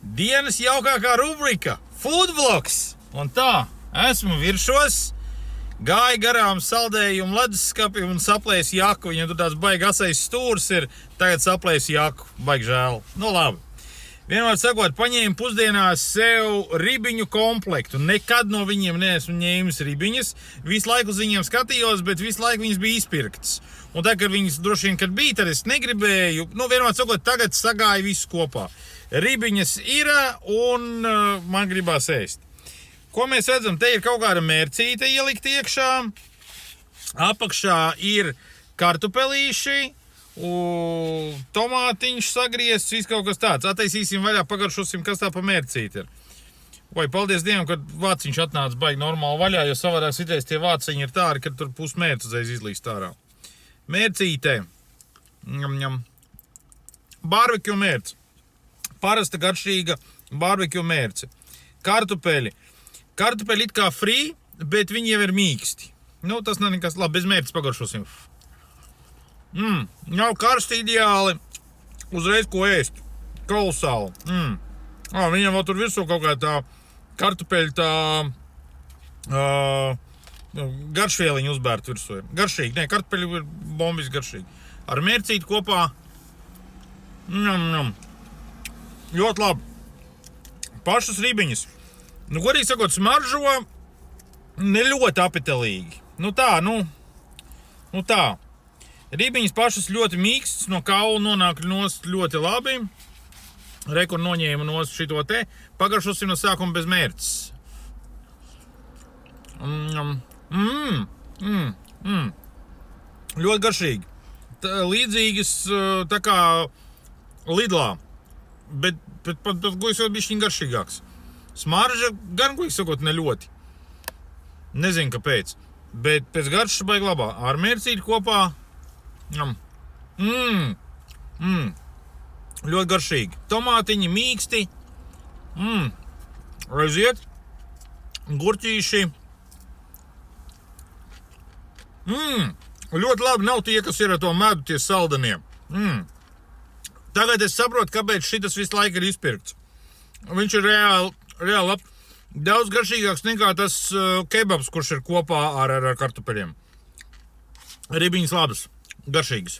Dienas jaukākā rubrika – Food Vlogs. Un tā, esmu viršos, gāju garām saldējumu leduskapim un saplēs jaku. Viņam tur tāds baigi asais stūrs ir, tagad saplēs jaku, baigi žēl. Nu labi. Vienmēr sakot, paņēmu pusdienās sev ribiņu komplektu. Nekad no viņiem neesmu ņēmis ribiņas. Visu laiku uz viņiem skatījos, bet visu laiku viņas bija izpirktas. Un tā, kad viņas droši vien, kad bija, tad es negribēju. Nu, vienmēr sakot, tagad sagāju visu kopā. Ribiņas ir un man gribās ēst. Ko mēs redzam? Te ir kaut kāda mērcīte ielikt iekšā. Apakšā ir kartupelīši, tomātiņš sagriezts, viss kaut kas tāds. Attaisīsim vaļā, pagaršosim, kas tā pa mērcīte ir. Vai paldies Dievam, ka vāciņš atnāca baigi normāli vaļā, jo savādāk citreiz tie vāciņi ir tādi, ka tur pus mērci uzreiz izlīst ārā. Mērcītē. Barbekju mērci. Parasta garšīga barbekju mērce. Kartupeļi. Kartupeļi it kā free, bet viņi jau ir mīksti. Nu, tas nav nekas labi, bez mērces pagaršosim. Nav karsti ideāli. Uzreiz ko ēst. Kolosāli. Viņam vēl tur virsū kaut kā tā kartupeļi tā garšvieliņu uzbērt virsū. Garšīgi, ne, kartupeļi ir bombis garšīgi. Ar mērcīti kopā. Ļoti labi. Pašas ribiņas. Nu, godīgi sakot, smaržo ne ļoti apitelīgi. Nu tā. Ribiņas pašas ļoti mīkstas, no kaula nonāk nost ļoti labi. Rekur noņēma nost šito te. Pagaršosim no sākuma bez mērces. Ļoti garšīgi. Līdzīgas tā kā Lidlā. Bet pat guļs vēl bišķiņ garšīgāks. Smarža gan guļs sakot ne ļoti. Nezinu, kāpēc. Bet pēc garšas baigi labā. Ar mērcīti kopā. Ļoti garšīgi. Tomātiņi mīksti. Redziet. Gurķīši. Ļoti labi. Nav tie, kas ir ar to medu, tie saldanie. Tagad es saprotu, kāpēc šitas visu laiku ir izpirkts. Viņš ir reāli labs. Daudz garšīgāks nekā tas kebabs, kurš ir kopā ar kartupeļiem. Ribiņas labas, garšīgas.